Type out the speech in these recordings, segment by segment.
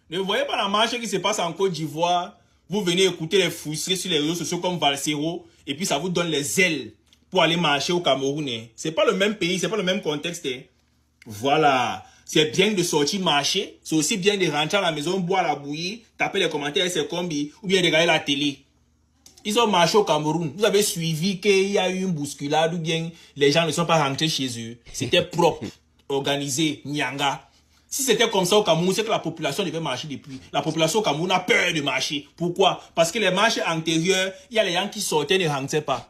Ne voyez pas la marche qui se passe en Côte d'Ivoire. Vous venez écouter les frustrés sur les réseaux sociaux comme Valsero et puis ça vous donne les ailes pour aller marcher au Cameroun. C'est pas le même pays, c'est pas le même contexte. Voilà. C'est bien de sortir marcher. C'est aussi bien de rentrer à la maison, boire la bouillie, taper les commentaires et ses combis ou bien de regarder la télé. Ils ont marché au Cameroun. Vous avez suivi qu'il y a eu une bousculade ou bien les gens ne sont pas rentrés chez eux. C'était propre, organisé, nyanga. Si c'était comme ça au Cameroun, c'est que la population devait marcher depuis. La population au Cameroun a peur de marcher. Pourquoi? Parce que les marches antérieures, il y a les gens qui sortaient et ne rentraient pas.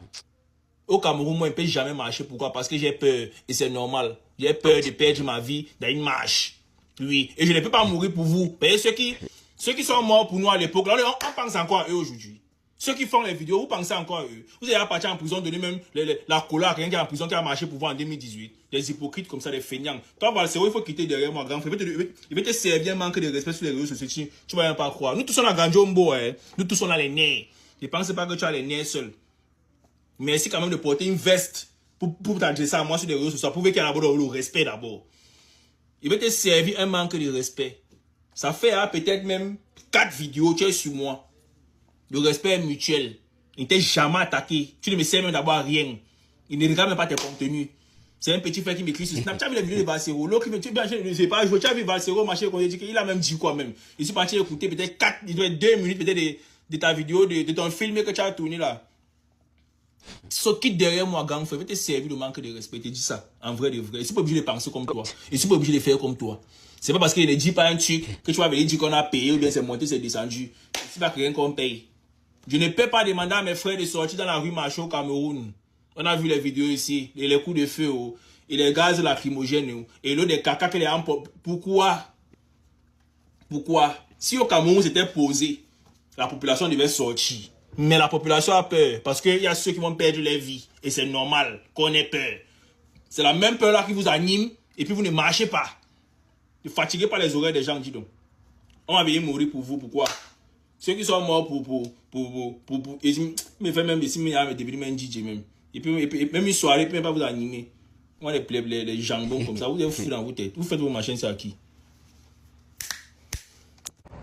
Au Cameroun, moi, je ne peux jamais marcher. Pourquoi? Parce que j'ai peur. Et c'est normal. J'ai peur de perdre ma vie dans une marche. Oui. Et je ne peux pas mourir pour vous. Vous voyez, ceux qui sont morts pour nous à l'époque, là, on pense encore à eux aujourd'hui. Ceux qui font les vidéos, vous pensez encore à eux. Vous allez partir en prison, donner même la couleur à quelqu'un qui est en prison, qui a marché pour vous en 2018. Des hypocrites comme ça, des feignants. Toi, Valsero, il faut quitter derrière moi, grand frère. Il va te servir un manque de respect sur les réseaux sociaux. Tu vas même pas croire. Nous tous on a Ganjombo, hein. Nous tous on a les nerfs. Ne pense pas que tu as les nerfs seuls. Merci quand même de porter une veste pour t'adresser à moi sur les réseaux sociaux. Pour prouver qu'il y a d'abord le respect d'abord. Il va te servir un manque de respect. Ça fait peut-être même 4 vidéos, tu es sur moi. Le respect est mutuel. Il ne t'a jamais attaqué. Tu ne me sers même d'abord à rien. Il ne regarde même pas tes contenus. C'est un petit frère qui m'écrit sur Snap. Tu as vu les vidéos de Valsero? L'autre qui me dit, je ne sais pas, tu as vu Valsero marcher, il a même dit quoi même. Je suis parti écouter peut-être 2 minutes peut-être de ta vidéo, de ton film que tu as tourné là. So quitte derrière moi, gang, frère, je vais te servir de manque de respect. Je te dis ça, en vrai de vrai. Je ne suis pas obligé de penser comme toi. Je ne suis pas obligé de faire comme toi. C'est pas parce qu'il ne dit pas un truc que tu vas venir dire qu'on a payé ou bien c'est monté, c'est descendu. C'est pas rien qu'on paye. Je ne peux pas demander à mes frères de sortir dans la rue marcher au Cameroun. On a vu les vidéos ici, les coups de feu, et les gaz lacrymogènes, et l'eau des caca que les gens... Pourquoi? Pourquoi? Si au Cameroun c'était posé, la population devait sortir. Mais la population a peur, parce qu'il y a ceux qui vont perdre leur vie. Et c'est normal qu'on ait peur. C'est la même peur là qui vous anime, et puis vous ne marchez pas. Ne fatiguez pas les oreilles des gens, dis donc. On va venir mourir pour vous, pourquoi? Ceux qui sont morts ils me font même des signes, mais devenir même DJ même. Et puis même une soirée, puis même pas vous animer. Moi les jambons comme ça, vous êtes fous dans vos têtes. Vous faites vos machines, c'est à qui?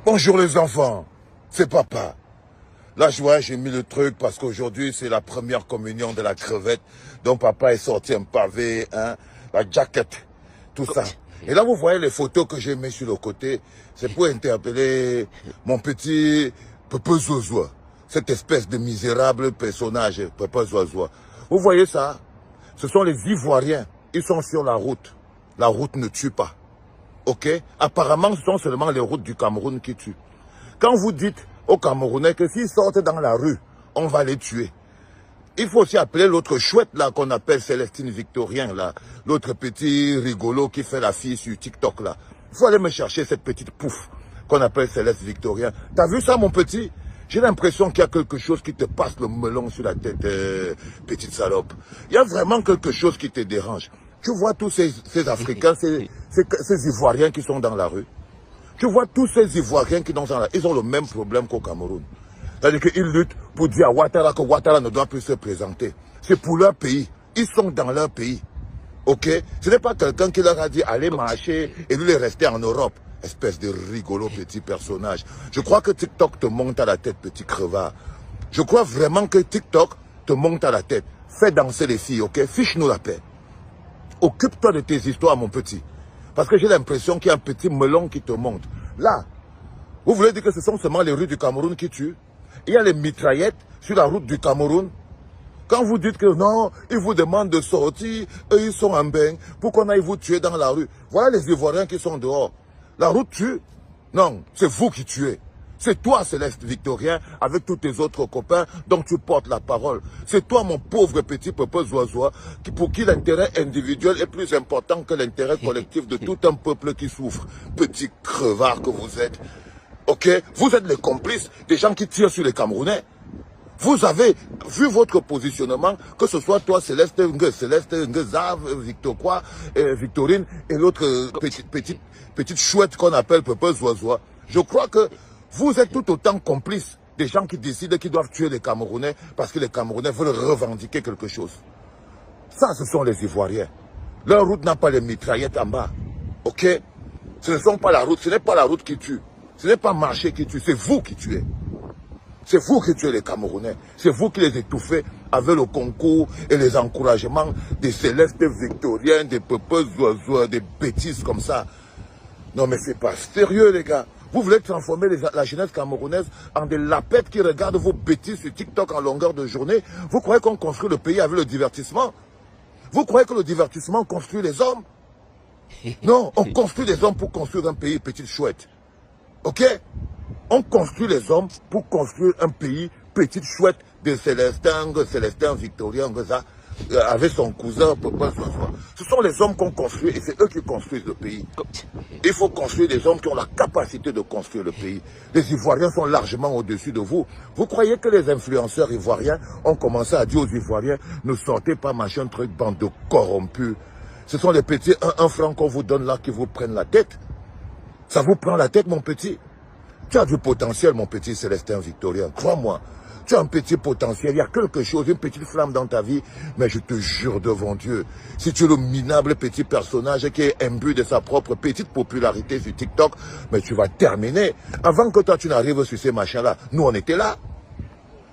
Bonjour les enfants, c'est papa. Là, je vois, j'ai mis le truc parce qu'aujourd'hui, c'est la première communion de la crevette. Donc, papa est sorti un pavé, hein, la jaquette, tout ça. Et là, vous voyez les photos que j'ai mis sur le côté. C'est pour interpeller mon petit Papa Zozoa. Cette espèce de misérable personnage, Papa Zozoa. Vous voyez ça? Ce sont les Ivoiriens. Ils sont sur la route. La route ne tue pas. Ok? Apparemment, ce sont seulement les routes du Cameroun qui tuent. Quand vous dites aux Camerounais que s'ils sortent dans la rue, on va les tuer. Il faut aussi appeler l'autre chouette là qu'on appelle Célestine Victorien là. L'autre petit rigolo qui fait la fille sur TikTok là. Il faut aller me chercher cette petite pouffe qu'on appelle Céleste Victorien. T'as vu ça mon petit? J'ai l'impression qu'il y a quelque chose qui te passe le melon sur la tête, petite salope. Il y a vraiment quelque chose qui te dérange. Tu vois tous ces Africains, ces Ivoiriens qui sont dans la rue. Tu vois tous ces Ivoiriens qui sont dans la rue. Ils ont le même problème qu'au Cameroun. C'est-à-dire qu'ils luttent pour dire à Ouattara que Ouattara ne doit plus se présenter. C'est pour leur pays. Ils sont dans leur pays. Ok? Ce n'est pas quelqu'un qui leur a dit allez marcher et lui rester en Europe. Espèce de rigolo petit personnage. Je crois que TikTok te monte à la tête, petit crevard. Je crois vraiment que TikTok te monte à la tête. Fais danser les filles, ok? Fiche-nous la paix. Occupe-toi de tes histoires, mon petit. Parce que j'ai l'impression qu'il y a un petit melon qui te monte. Là, vous voulez dire que ce sont seulement les rues du Cameroun qui tuent? Il y a les mitraillettes sur la route du Cameroun. Quand vous dites que non, ils vous demandent de sortir, eux ils sont en bain, pour qu'on aille vous tuer dans la rue. Voilà les Ivoiriens qui sont dehors. La route tue? Non, c'est vous qui tuez. C'est toi, Céleste Victorien, avec tous tes autres copains dont tu portes la parole. C'est toi, mon pauvre petit peuple Zoazoa, pour qui l'intérêt individuel est plus important que l'intérêt collectif de tout un peuple qui souffre. Petit crevard que vous êtes. Ok? Vous êtes les complices des gens qui tirent sur les Camerounais. Vous avez vu votre positionnement, que ce soit toi, Céleste Zav, Victorine et l'autre petite chouette qu'on appelle Peuple Zoazoa. Je crois que vous êtes tout autant complices des gens qui décident qu'ils doivent tuer les Camerounais parce que les Camerounais veulent revendiquer quelque chose. Ça, ce sont les Ivoiriens. Leur route n'a pas les mitraillettes en bas. Ok? Ce ne sont pas la route, ce n'est pas la route qui tue. Ce n'est pas marché qui tue, c'est vous qui tuez. C'est vous qui tuez les Camerounais. C'est vous qui les étouffez avec le concours et les encouragements des célestes victoriens, des peuples oiseaux, des bêtises comme ça. Non mais c'est pas sérieux les gars. Vous voulez transformer la jeunesse camerounaise en des lapettes qui regardent vos bêtises sur TikTok en longueur de journée. Vous croyez qu'on construit le pays avec le divertissement? Vous croyez que le divertissement construit les hommes? Non, on construit les hommes pour construire un pays, petite chouette. Ok? On construit les hommes pour construire un pays, petite chouette de Célestin Victorien, avec son cousin, papa, ce sont les hommes qu'on construit et c'est eux qui construisent le pays. Il faut construire des hommes qui ont la capacité de construire le pays. Les Ivoiriens sont largement au-dessus de vous. Vous croyez que les influenceurs ivoiriens ont commencé à dire aux Ivoiriens, ne sortez pas machin truc, bande de corrompus. Ce sont les petits 1 franc qu'on vous donne là qui vous prennent la tête. Ça vous prend la tête, mon petit. Tu as du potentiel, mon petit Célestin Victorien, crois-moi. Tu as un petit potentiel, il y a quelque chose, une petite flamme dans ta vie, mais je te jure devant Dieu, si tu es le minable petit personnage qui est imbu de sa propre petite popularité sur TikTok, mais tu vas terminer. Avant que toi tu n'arrives sur ces machins-là, nous on était là.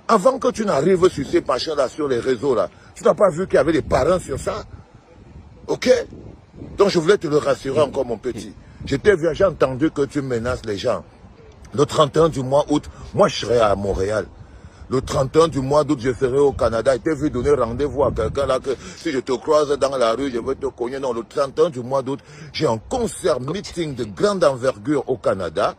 Avant que tu n'arrives sur ces machins-là, sur les réseaux là, tu n'as pas vu qu'il y avait des parents sur ça? Ok? Donc je voulais te le rassurer encore, mon petit. J'ai entendu que tu menaces les gens. Le 31 du mois août, moi je serai à Montréal. Le 31 du mois d'août, je serai au Canada. Je t'ai vu donner rendez-vous à quelqu'un là que si je te croise dans la rue, je vais te cogner. Non, le 31 du mois d'août, j'ai un concert meeting de grande envergure au Canada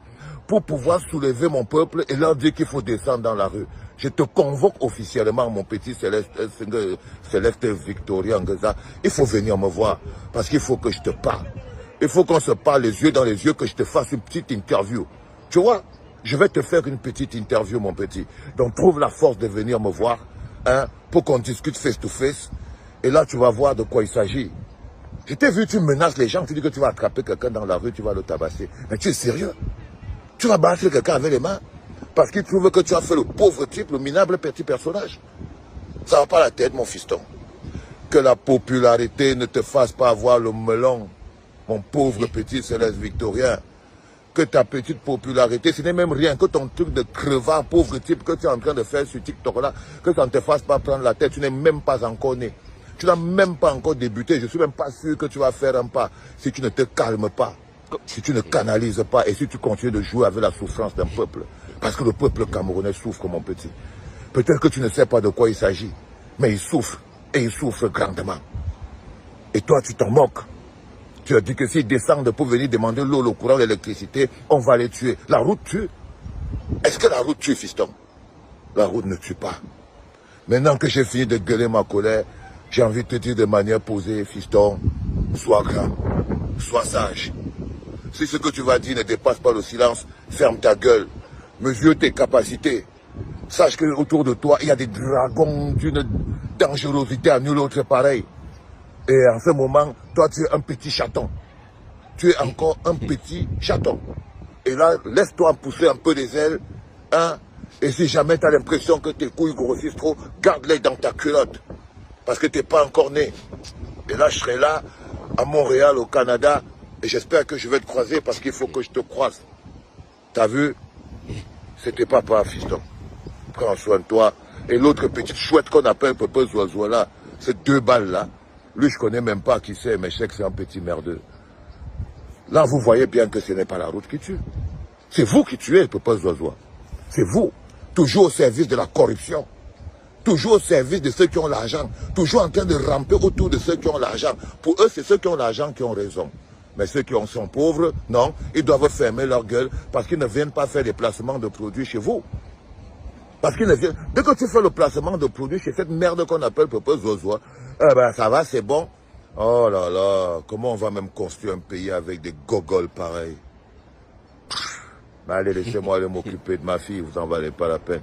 pour pouvoir soulever mon peuple et leur dire qu'il faut descendre dans la rue. Je te convoque officiellement, mon petit Céleste Victorien Ngeza. Il faut venir me voir parce qu'il faut que je te parle. Il faut qu'on se parle les yeux dans les yeux, que je te fasse une petite interview. Tu vois, je vais te faire une petite interview, mon petit. Donc, trouve la force de venir me voir, hein, pour qu'on discute face to face. Et là, tu vas voir de quoi il s'agit. Je t'ai vu, tu menaces les gens, tu dis que tu vas attraper quelqu'un dans la rue, tu vas le tabasser. Mais tu es sérieux? Tu vas battre quelqu'un avec les mains parce qu'il trouve que tu as fait le pauvre type, le minable petit personnage. Ça va pas la tête, mon fiston. Que la popularité ne te fasse pas avoir le melon, mon pauvre petit Céleste Victorien. Que ta petite popularité, ce n'est même rien que ton truc de crevard, pauvre type que tu es en train de faire sur TikTok là, que ça ne te fasse pas prendre la tête, tu n'es même pas encore né. Tu n'as même pas encore débuté, je ne suis même pas sûr que tu vas faire un pas si tu ne te calmes pas, si tu ne canalises pas et si tu continues de jouer avec la souffrance d'un peuple. Parce que le peuple camerounais souffre, mon petit. Peut-être que tu ne sais pas de quoi il s'agit, mais il souffre et il souffre grandement. Et toi, tu t'en moques. Tu as dit que s'ils descendent pour venir demander l'eau, le courant, l'électricité, on va les tuer. La route tue. Est-ce que la route tue, fiston? La route ne tue pas. Maintenant que j'ai fini de gueuler ma colère, j'ai envie de te dire de manière posée, fiston, sois grand, sois sage. Si ce que tu vas dire ne dépasse pas le silence, ferme ta gueule, mesure tes capacités. Sache que autour de toi, il y a des dragons d'une dangerosité à nul autre pareil. Et en ce moment, toi, tu es un petit chaton. Tu es encore un petit chaton. Et là, laisse-toi pousser un peu des ailes, hein. Et si jamais tu as l'impression que tes couilles grossissent trop, garde-les dans ta culotte. Parce que tu n'es pas encore né. Et là, je serai là, à Montréal, au Canada, et j'espère que je vais te croiser parce qu'il faut que je te croise. T'as vu? C'était papa, fiston. Prends soin de toi. Et l'autre petite chouette qu'on appelle Papa Zoazoa là, ces 2 balles là, lui, je connais même pas qui c'est, mais je sais que c'est un petit merdeux. Là, vous voyez bien que ce n'est pas la route qui tue. C'est vous qui tuez, Papa Zoazoa. C'est vous. Toujours au service de la corruption. Toujours au service de ceux qui ont l'argent. Toujours en train de ramper autour de ceux qui ont l'argent. Pour eux, c'est ceux qui ont l'argent qui ont raison. Mais ceux qui sont pauvres, non, ils doivent fermer leur gueule parce qu'ils ne viennent pas faire des placements de produits chez vous. Parce qu'ils ne viennent... Dès que tu fais le placement de produits chez cette merde qu'on appelle Papa Zoazoa, eh ben ça va, c'est bon. Oh là là, comment on va même construire un pays avec des gogoles pareils? Mais allez, laissez-moi aller m'occuper de ma fille, vous en valez pas la peine.